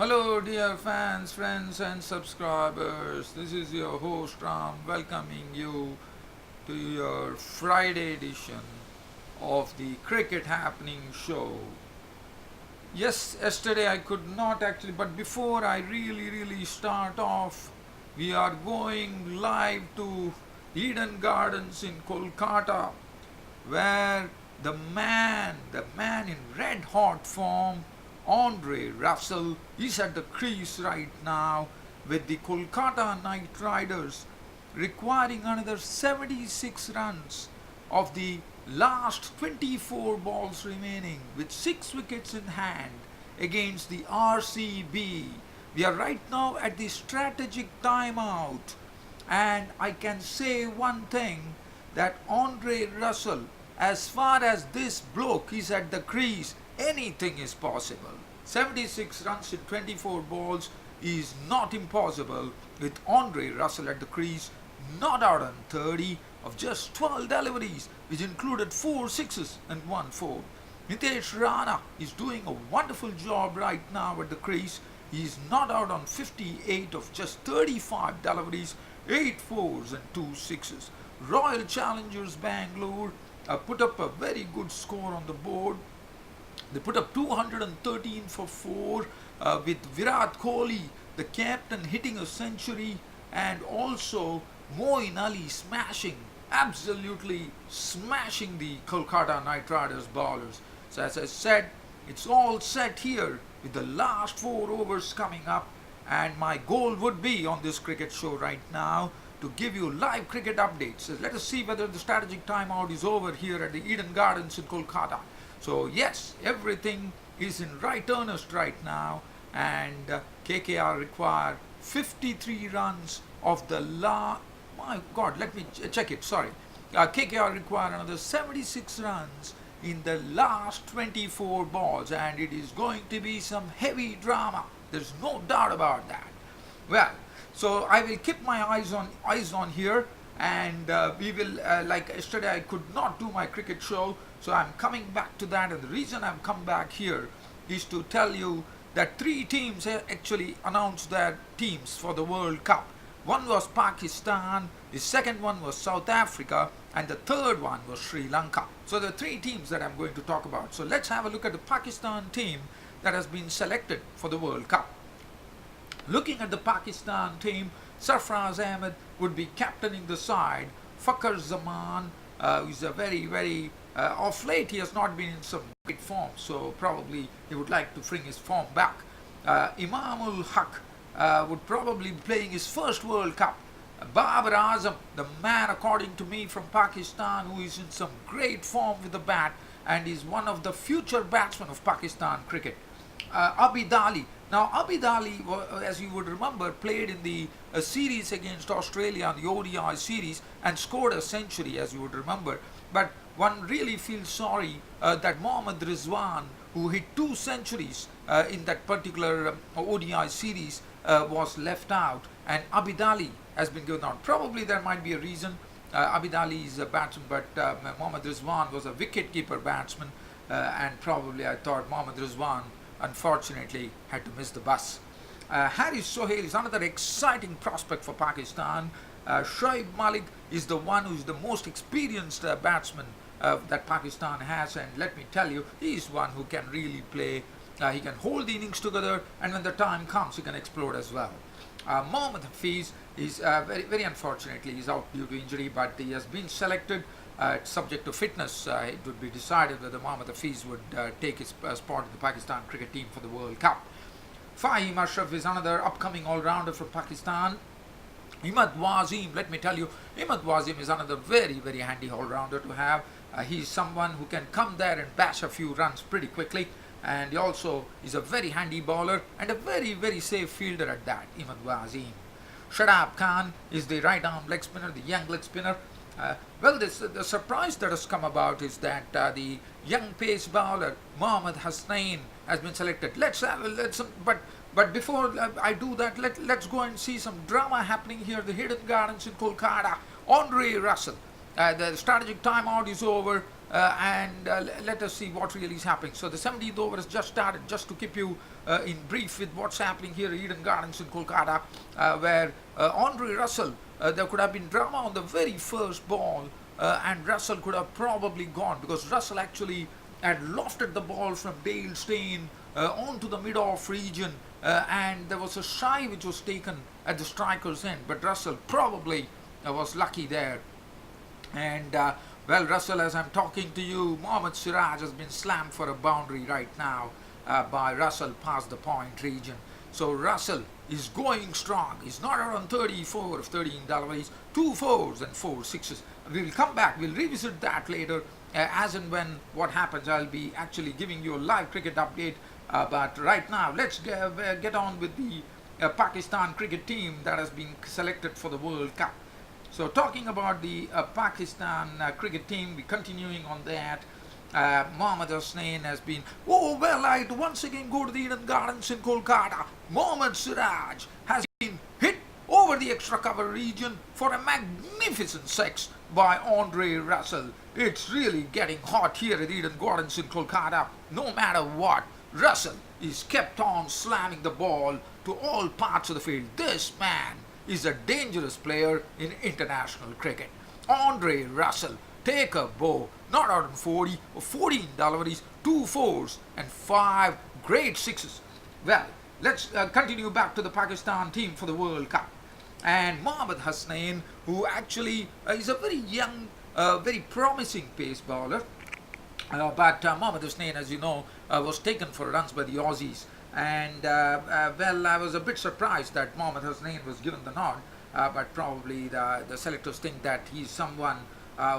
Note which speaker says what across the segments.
Speaker 1: Hello, dear fans, friends, and subscribers. This is your host Ram welcoming you to your Friday edition of the Cricket Happening Show. Yes, yesterday I could not actually, but before I really start off, we are going live to Eden Gardens in Kolkata, where the man in red hot form, Andre Russell, is at the crease right now with the Kolkata Knight Riders requiring another 76 runs of the last 24 balls remaining with 6 wickets in hand against the RCB. We are right now at the strategic timeout, and I can say one thing, that Andre Russell, as far as this bloke is at the crease, anything is possible. 76 runs in 24 balls is not impossible with Andre Russell at the crease, not out on 30 of just 12 deliveries, which included 4 sixes and 1 4. Nitesh Rana is doing a wonderful job right now at the crease. He is not out on 58 of just 35 deliveries, 8 fours and 2 sixes. Royal Challengers Bangalore put up a very good score on the board. They put up 213 for 4 with Virat Kohli, the captain, hitting a century, and also Moeen Ali absolutely smashing the Kolkata Knight Riders bowlers. So as I said, it's all set here with the last 4 overs coming up, and my goal would be on this cricket show right now to give you live cricket updates. So let us see whether the strategic timeout is over here at the Eden Gardens in Kolkata. So yes, everything is in right earnest right now, and KKR require 53 runs of the my God, let me check it, sorry. KKR require another 76 runs in the last 24 balls, and it is going to be some heavy drama. There's no doubt about that. Well, so I will keep my eyes on here, and we will, like yesterday I could not do my cricket show, so I'm coming back to that. And the reason I've come back here is to tell you that 3 teams actually announced their teams for the World Cup. One was Pakistan, the second one was South Africa, and the third one was Sri Lanka. So the 3 teams that I'm going to talk about. So let's have a look at the Pakistan team that has been selected for the World Cup. Looking at the Pakistan team, Sarfraz Ahmed would be captaining the side. Fakhar Zaman, who is a very off late, he has not been in some great form, so probably he would like to bring his form back. Imamul Haq would probably be playing his first World Cup. Babar Azam, the man according to me from Pakistan, who is in some great form with the bat and is one of the future batsmen of Pakistan cricket. Abid Ali. Now Abid Ali, as you would remember, played in the series against Australia, the ODI series, and scored a century, as you would remember. But one really feels sorry that Mohammad Rizwan, who hit 2 centuries in that particular ODI series, was left out, and Abid Ali has been given out. Probably there might be a reason. Abid Ali is a batsman, but Mohammad Rizwan was a wicket-keeper batsman, and probably I thought Mohammad Rizwan unfortunately had to miss the bus. Haris Sohail is another exciting prospect for Pakistan. Shoaib Malik is the one who is the most experienced batsman that Pakistan has, and let me tell you, he is one who can really play. He can hold the innings together, and when the time comes, he can explode as well. Mohammad Hafiz is very unfortunately he's out due to injury, but he has been selected. Subject to fitness, it would be decided whether Mohammad Hafiz would take his spot in the Pakistan cricket team for the World Cup. Fahim Ashraf is another upcoming all-rounder from Pakistan. Imad Wasim, let me tell you, Imad Wasim is another very handy all-rounder to have. He is someone who can come there and bash a few runs pretty quickly, and he also is a very handy bowler and a very safe fielder at that, Imad Wasim. Shadab Khan is the right-arm leg spinner, the young leg spinner. The surprise that has come about is that the young pace bowler Mohammad Hasnain has been selected. But before I do that, let's go and see some drama happening here at the Hidden Gardens in Kolkata. Andre Russell, the strategic timeout is over. and let us see what really is happening. So the 17th over has just started. Just to keep you in brief with what's happening here at Eden Gardens in Kolkata, where Andre Russell, there could have been drama on the very first ball, and Russell could have probably gone, because Russell actually had lofted the ball from Dale Steyn onto the mid-off region, and there was a shy which was taken at the striker's end, but Russell probably was lucky there. And well, Russell, as I'm talking to you, Mohammad Siraj has been slammed for a boundary right now by Russell past the point region. So Russell is going strong. He's not around 34 of 13 deliveries, 2 fours and 4 sixes. We will come back, we'll revisit that later. As and when what happens, I'll be actually giving you a live cricket update. But right now, let's get on with the Pakistan cricket team that has been selected for the World Cup. So talking about the Pakistan cricket team, we're continuing on that. Mohammad Hasnain has been, oh well, I'd once again go to the Eden Gardens in Kolkata. Mohammad Siraj has been hit over the extra cover region for a magnificent six by Andre Russell. It's really getting hot here at Eden Gardens in Kolkata. No matter what, Russell is kept on slamming the ball to all parts of the field. This man is a dangerous player in international cricket. Andre Russell, take a bow, not out in 40 or 14 deliveries, 2 fours and 5 great sixes. Well, let's continue back to the Pakistan team for the World Cup. And Mohammad Hasnain, who actually is a very young, very promising pace bowler. But Mohammad Hasnain, as you know, was taken for runs by the Aussies. And well, I was a bit surprised that Mohammad Hasnain was given the nod, but probably the selectors think that he's someone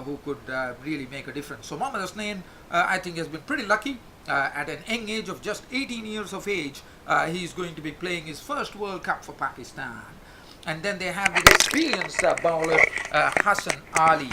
Speaker 1: who could really make a difference. So Mohammad Hasnain, I think, has been pretty lucky. At an young age of just 18 years of age, he's going to be playing his first World Cup for Pakistan. And then they have the experienced bowler Hassan Ali,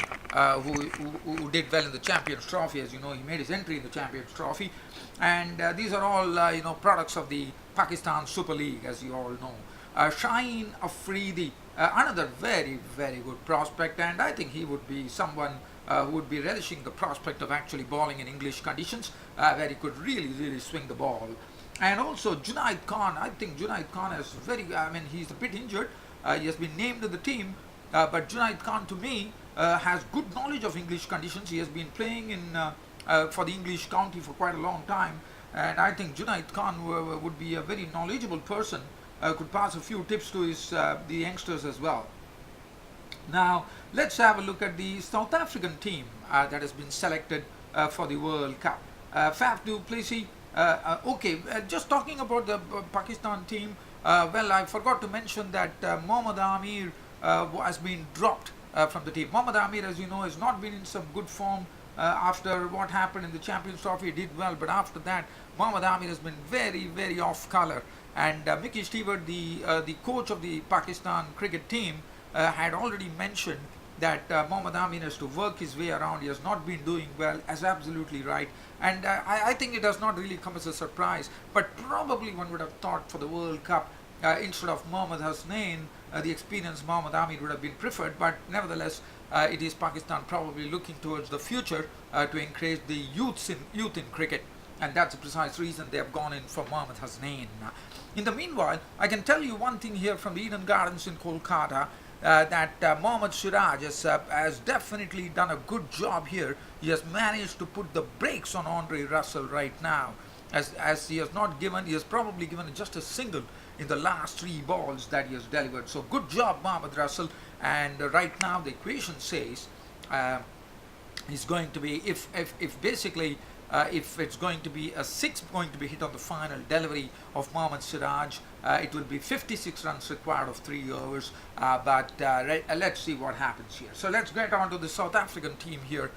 Speaker 1: who did well in the Champions Trophy. As you know, he made his entry in the Champions Trophy. And these are all you know, products of the Pakistan Super League, as you all know. Shaheen Afridi, another very, very good prospect, and I think he would be someone who would be relishing the prospect of actually bowling in English conditions, where he could really, really swing the ball. And also Junaid Khan, I think Junaid Khan is very, I mean, he's a bit injured. He has been named to the team, but Junaid Khan, to me, has good knowledge of English conditions. He has been playing in for the English county for quite a long time, and I think Junaid Khan would be a very knowledgeable person, could pass a few tips to his the youngsters as well. Now let's have a look at the South African team that has been selected for the World Cup. Faf du Plessis, okay, just talking about the Pakistan team, well, I forgot to mention that Mohammad Amir has been dropped from the team. Mohammad Amir, as you know, has not been in some good form after what happened in the Champions Trophy. He did well, but after that, Mohammad Amir has been very, very off colour. And Mickey Stewart, the coach of the Pakistan cricket team, had already mentioned that Mohammad Amir has to work his way around. He has not been doing well, as absolutely right. And I think it does not really come as a surprise, but probably one would have thought for the World Cup, instead of Mohammad Hasnain, the experienced Mohammad Amir would have been preferred. But nevertheless, it is Pakistan probably looking towards the future to encourage the youth in cricket, and that's the precise reason they have gone in for Mohammad Hasnain. In the meanwhile, I can tell you one thing here from the Eden Gardens in Kolkata, that Mohammad Siraj has definitely done a good job here. He has managed to put the brakes on Andre Russell right now, as he has probably given just a single in the last 3 balls that he has delivered. So good job, Mohammad Russell. And right now the equation says is going to be, if basically if it's going to be a 6 going to be hit on the final delivery of Mohammad Siraj, it will be 56 runs required of 3 overs. But let's see what happens here. So let's get on to the South African team here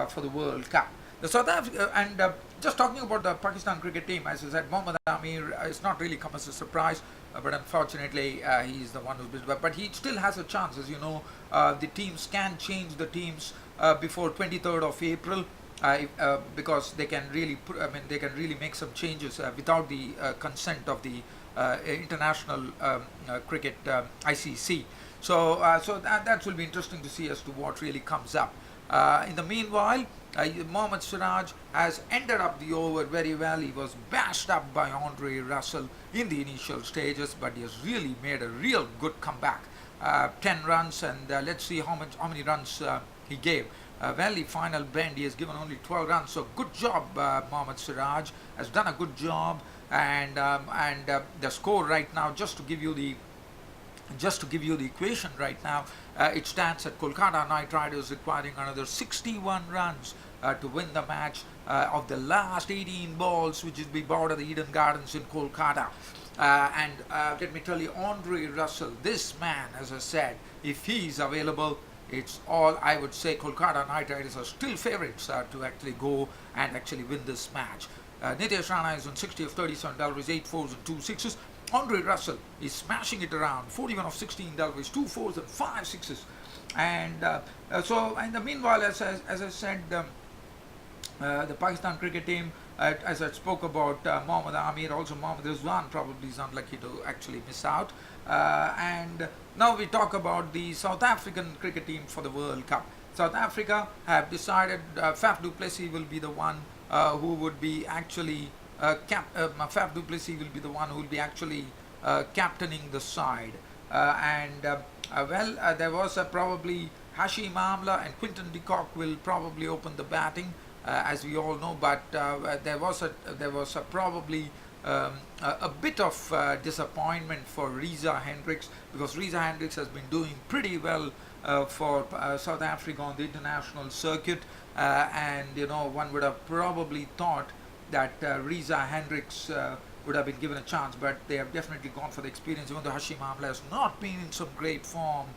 Speaker 1: for the World Cup. The South Africa, and just talking about the Pakistan cricket team, as I said, Mohammad Amir is not really come as a surprise, but unfortunately he is the one who's been, but he still has a chance. As you know, the teams can change the teams before 23rd of April. Because they can really they can really make some changes without the consent of the international cricket ICC. So that will be interesting to see as to what really comes up. In the meanwhile, Mohammad Siraj has ended up the over very well. He was bashed up by Andre Russell in the initial stages, but he has really made a real good comeback. 10 runs, and let's see how many runs he gave. Well, the final bend, he has given only 12 runs. So good job, Mohammad Siraj has done a good job. And the score right now, just to give you the equation right now, it stands at Kolkata Knight Riders requiring another 61 runs to win the match of the last 18 balls, which is be bought at the Eden Gardens in Kolkata. And let me tell you, Andre Russell, this man, as I said, if he's available, it's all, I would say, Kolkata Knight Riders are still favourites to actually go and actually win this match. Nitesh Rana is on 60 of 37 deliveries, 8 fours and 2 sixes. Andre Russell is smashing it around, 41 of 16 deliveries, 2 fours and 5 sixes. And so, in the meanwhile, as I said, the Pakistan cricket team, as I spoke about Mohammad Amir, also Mohammad Rizwan probably is unlucky to actually miss out. And now we talk about the South African cricket team for the World Cup. South Africa have decided Faf du Plessis will be the one who would be actually Faf du Plessis will be the one who will be actually captaining the side. There was probably Hashim Amla and Quinton de Kock will probably open the batting, as we all know. But there was probably a bit of disappointment for Reza Hendricks, because Reza Hendricks has been doing pretty well for South Africa on the international circuit, and one would have probably thought that Reza Hendricks would have been given a chance, but they have definitely gone for the experience, even though Hashim Amla has not been in some great form.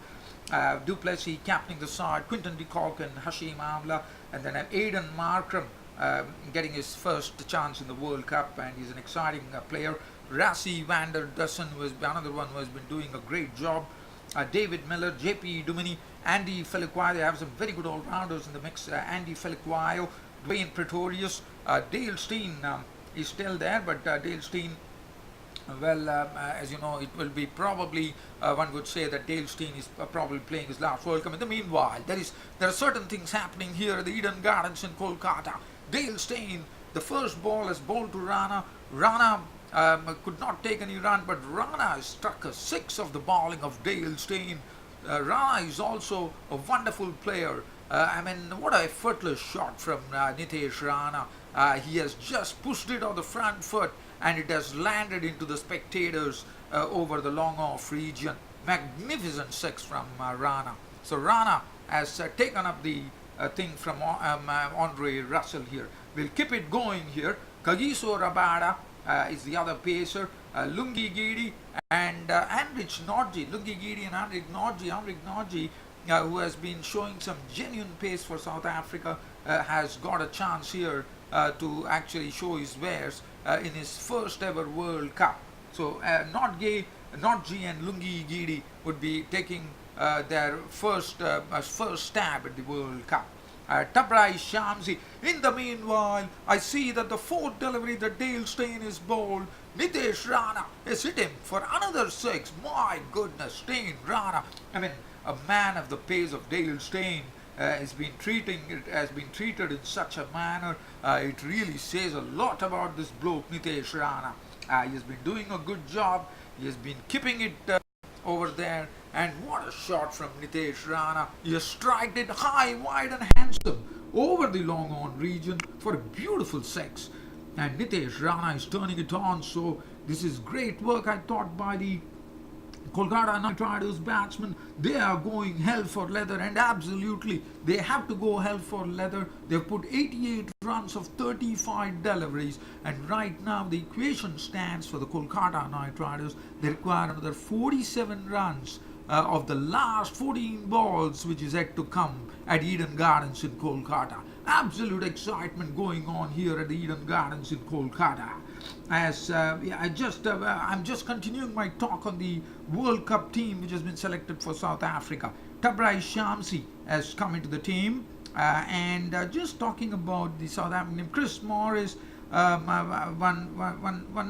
Speaker 1: Du Plessis captaining the side, Quinton de Kock and Hashim Amla, and then Aidan Markram getting his first chance in the World Cup, and he's an exciting player. Rassie van der Dussen was another one who has been doing a great job. David Miller, JP Duminy, Andy Feliquayo, they have some very good all-rounders in the mix. Andy Feliquayo, Dwayne Pretorius, Dale Steen is still there, but Dale Steen, as you know, it will be probably, one would say that Dale Steen is probably playing his last World Cup. In the meanwhile, there are certain things happening here at the Eden Gardens in Kolkata. Dale Steen, the first ball is bowled to Rana. Rana could not take any run, but Rana struck a 6 of the bowling of Dale Steen. Rana is also a wonderful player. What an effortless shot from Nitesh Rana. He has just pushed it on the front foot, and it has landed into the spectators over the long off region. Magnificent 6 from Rana. So Rana has taken up the thing from Andre Russell here. We'll keep it going here. Kagiso Rabada is the other pacer. Lungi Giri and Anrich Norji. Lungi Giri and Anrich Norji, who has been showing some genuine pace for South Africa, has got a chance here to actually show his wares in his first ever World Cup. So Norji and Lungi Giri would be taking their first stab at the World Cup. Tabrai Shamsi. In the meanwhile, I see that the fourth delivery that Dale Steen is bowled, Nitesh Rana has hit him for another 6. My goodness, Steen, Rana. A man of the pace of Dale Steen has been treated in such a manner. It really says a lot about this bloke, Nitesh Rana. He has been doing a good job. He has been keeping it over there. And what a shot from Nitesh Rana. He has struck it high, wide and handsome over the long on region for a beautiful 6. And Nitesh Rana is turning it on. So this is great work, I thought, by the Kolkata Knight Riders batsmen. They are going hell for leather, and absolutely they have to go hell for leather. They've put 88 runs of 35 deliveries, and right now the equation stands for the Kolkata Knight Riders. They require another 47 runs of the last 14 balls, which is yet to come at Eden Gardens in Kolkata. Absolute excitement going on here at the Eden Gardens in Kolkata. I'm just continuing my talk on the World Cup team which has been selected for South Africa. Tabrai Shamsi has come into the team, and just talking about the South African team, Chris Morris. One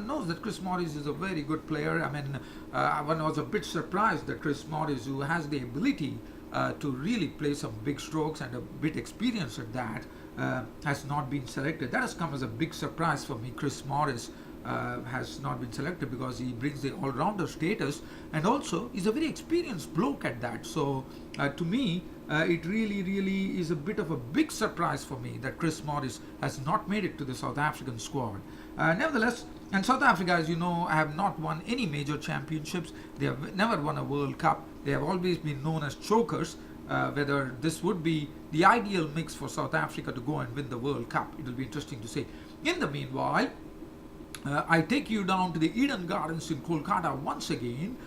Speaker 1: knows that Chris Morris is a very good player. One was a bit surprised that Chris Morris, who has the ability to really play some big strokes and a bit experienced at that, has not been selected. That has come as a big surprise for me. Chris Morris has not been selected because he brings the all-rounder status, and also he's a very experienced bloke at that. So to me, it really is a bit of a big surprise for me that Chris Morris has not made it to the South African squad. Nevertheless, and South Africa, as you know, have not won any major championships. They have never won a World Cup. They have always been known as chokers. Whether this would be the ideal mix for South Africa to go and win the World Cup, it will be interesting to see. In the meanwhile, I take you down to the Eden Gardens in Kolkata once again,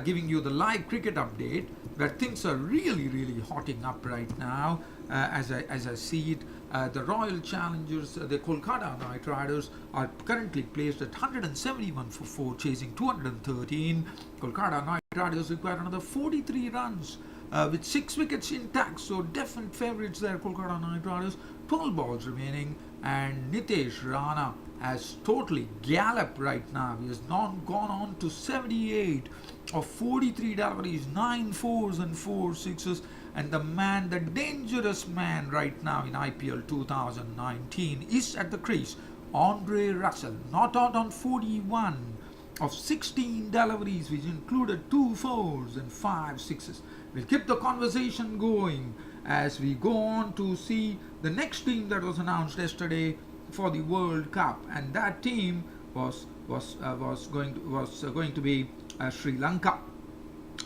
Speaker 1: giving you the live cricket update, where things are really hotting up right now. As I see it, the Royal Challengers, the Kolkata Knight Riders, are currently placed at 171 for 4, chasing 213. Kolkata Knight Riders require another 43 runs with 6 wickets intact, so definite favourites there, Kolkata Knight Riders. 12 balls remaining, and Nitesh Rana has totally galloped right now. He has gone on to 78 of 43 deliveries, 9 fours and 4 sixes, and the man, the dangerous man right now in IPL 2019 is at the crease. Andre Russell, not out on 41 of 16 deliveries, which included 2 fours and 5 sixes. We'll keep the conversation going as we go on to see the next team that was announced yesterday for the World Cup, and that team was going to be Sri Lanka.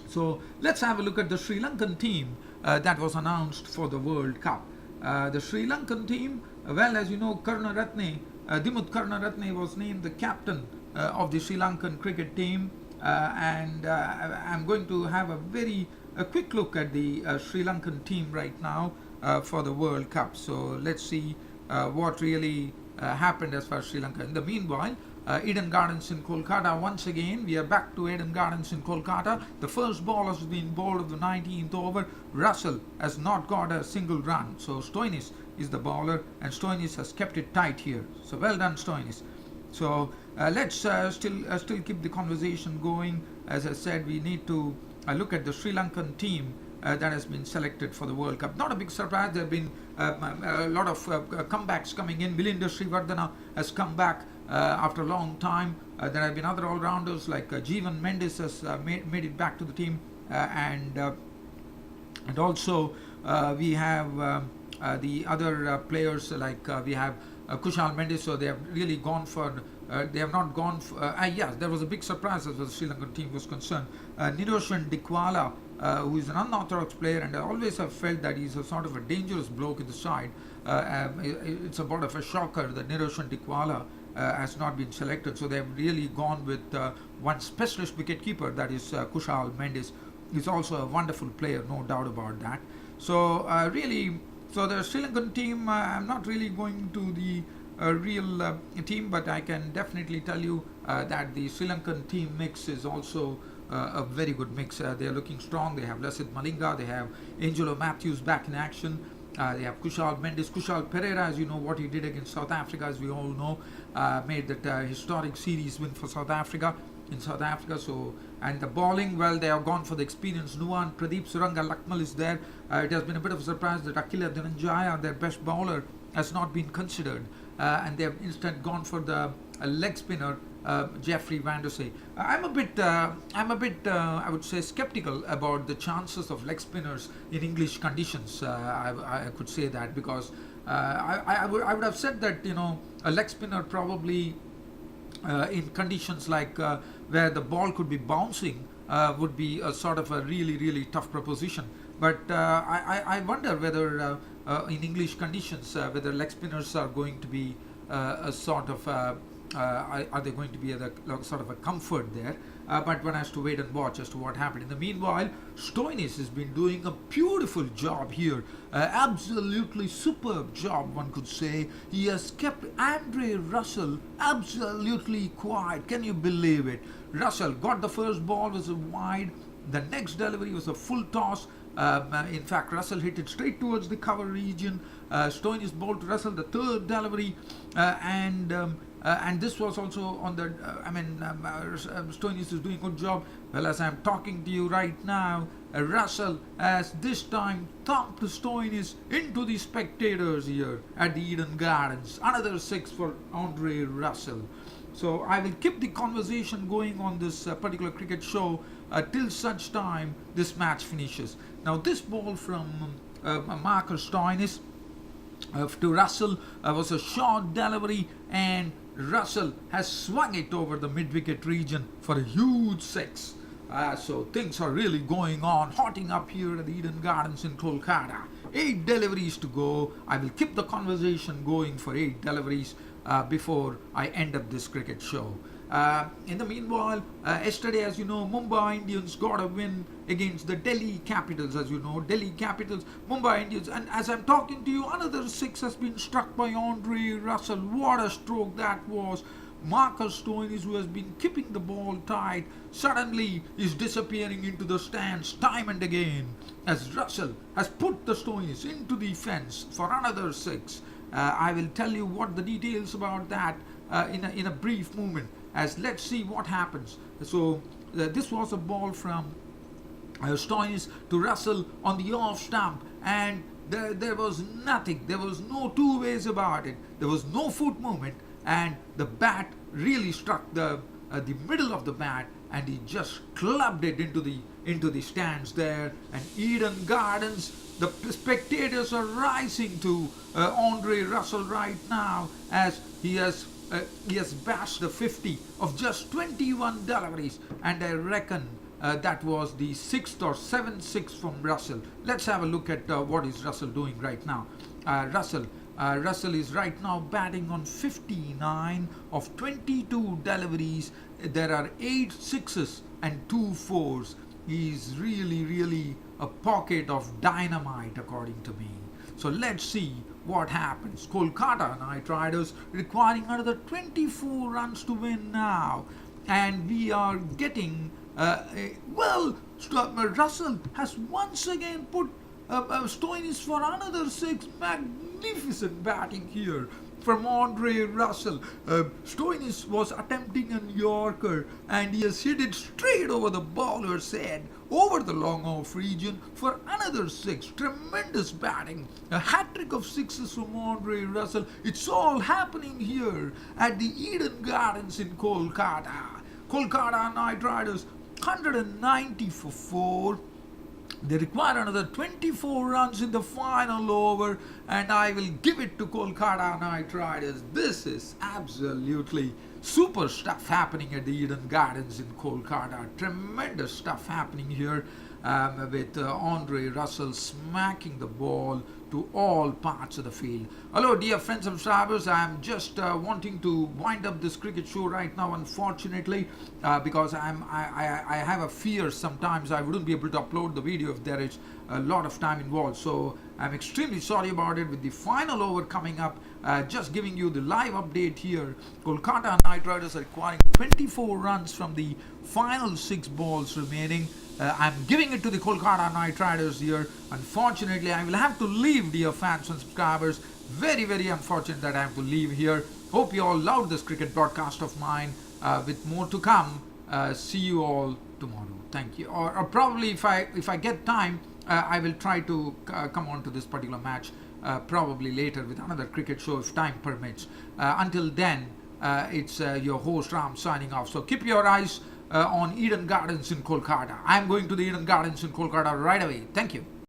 Speaker 1: So let's have a look at the Sri Lankan team that was announced for the World Cup. The Sri Lankan team, well, as you know, Dimuth Karunaratne was named the captain of the Sri Lankan cricket team, and I'm going to have a quick look at the Sri Lankan team right now for the World Cup. So let's see what really happened as far as Sri Lanka. In the meanwhile, Eden Gardens in Kolkata once again. We are back to Eden Gardens in Kolkata. The first ball has been bowled of the 19th over. Russell has not got a single run. So Stoinis is the bowler, and Stoinis has kept it tight here. So well done, Stoinis. So let's still keep the conversation going. As I said, we need to look at the Sri Lankan team that has been selected for the World Cup. Not a big surprise. There have been a lot of comebacks coming in. Milinder Srivardhana has come back after a long time. There have been other all-rounders like Jeevan Mendes has made it back to the team, and also we have the other players like we have Kushal Mendes. So they have really gone for. They have not gone for. Yes, there was a big surprise as far as the Sri Lankan team was concerned. Niroshan Dikwala, who is an unorthodox player, and I always have felt that he's a sort of a dangerous bloke in the side. It's a bit of a shocker that Niroshan Dikwala has not been selected. So they have really gone with one specialist wicketkeeper, that is Kushal Mendes. He's also a wonderful player, no doubt about that. So so the Sri Lankan team, I'm not really going to the real team, but I can definitely tell you that the Sri Lankan team mix is also a very good mix. They are looking strong. They have Lasith Malinga, they have Angelo Matthews back in action, they have Kushal Mendes, Kushal Pereira, as you know what he did against South Africa, as we all know, made that historic series win for South Africa in South Africa. So, and the bowling, well, they have gone for the experienced Nuwan. Pradeep Suranga Lakmal is there. It has been a bit of a surprise that Akila Dhananjaya, their best bowler, has not been considered, and they have instead gone for the leg spinner Jeffrey Van der Sey. I'm a bit, I would say, skeptical about the chances of leg spinners in English conditions. I could say that because I would have said that, you know, a leg spinner probably in conditions like where the ball could be bouncing would be a sort of a really tough proposition. But I wonder whether in English conditions whether leg spinners are going to be a sort of are they going to be a sort of a comfort there? But one has to wait and watch as to what happened. In the meanwhile, Stoinis has been doing a beautiful job here, absolutely superb job, one could say. He has kept Andre Russell absolutely quiet. Can you believe it? Russell got the first ball, was a wide. The next delivery was a full toss. In fact, Russell hit it straight towards the cover region. Stoinis bowled to Russell the third delivery, and and this was also on the Stoinis is doing a good job. Well, as I'm talking to you right now, Russell has this time thumped Stoinis into the spectators here at the Eden Gardens. Another 6 for Andre Russell. So I will keep the conversation going on this particular cricket show till such time this match finishes. Now this ball from Marcus Stoinis to Russell was a short delivery, and Russell has swung it over the mid-wicket region for a huge 6. So things are really going on, hotting up here at the Eden Gardens in Kolkata. 8 deliveries to go. I will keep the conversation going for 8 deliveries before I end up this cricket show. In the meanwhile, yesterday, as you know, Mumbai Indians got a win against the Delhi Capitals. As you know, Delhi Capitals, Mumbai Indians. And as I'm talking to you, another 6 has been struck by Andre Russell. What a stroke that was. Marcus Stoinis, who has been keeping the ball tight, suddenly is disappearing into the stands time and again, as Russell has put the Stoinis into the fence for another 6. I will tell you what the details about that in a brief moment, as let's see what happens. So this was a ball from Stoinis to Russell on the off stump, and there was nothing. There was no two ways about it. There was no foot movement, and the bat really struck the middle of the bat, and he just clubbed it into the stands there. And Eden Gardens, the spectators are rising to Andre Russell right now, as he has bashed the 50 of just 21 deliveries, and I reckon that was the 6th or 7th 6 from Russell. Let's have a look at what is Russell doing right now. Russell is right now batting on 59 of 22 deliveries. There are 8 sixes and 2 4s. He's really a pocket of dynamite, according to me. So let's see what happens. Kolkata Knight Riders requiring another 24 runs to win now, and we are getting Russell has once again put Stoinis for another 6. Magnificent batting here from Andre Russell. Stoinis was attempting a Yorker, and he has hit it straight over the bowler's head, over the long off region for another 6. Tremendous batting. A hat-trick of 6s from Andre Russell. It's all happening here at the Eden Gardens in Kolkata. Kolkata Knight Riders 190 for 4. They require another 24 runs in the final over, and I will give it to Kolkata Knight Riders. This is absolutely super stuff happening at the Eden Gardens in Kolkata. Tremendous stuff happening here with Andre Russell smacking the ball to all parts of the field. Hello dear friends and subscribers, I am just wanting to wind up this cricket show right now, unfortunately, because I have a fear sometimes I wouldn't be able to upload the video if there is a lot of time involved. So I'm extremely sorry about it. With the final over coming up, just giving you the live update here. Kolkata Knight Riders are requiring 24 runs from the final 6 balls remaining. I'm giving it to the Kolkata Knight Riders here. Unfortunately, I will have to leave, dear fans and subscribers. Very unfortunate that I have to leave here. Hope you all loved this cricket broadcast of mine. With more to come. See you all tomorrow. Thank you. Or probably if I get time, I will try to come on to this particular match probably later with another cricket show if time permits. Until then, it's your host Ram signing off. So keep your eyes on Eden Gardens in Kolkata. I'm going to the Eden Gardens in Kolkata right away. Thank you.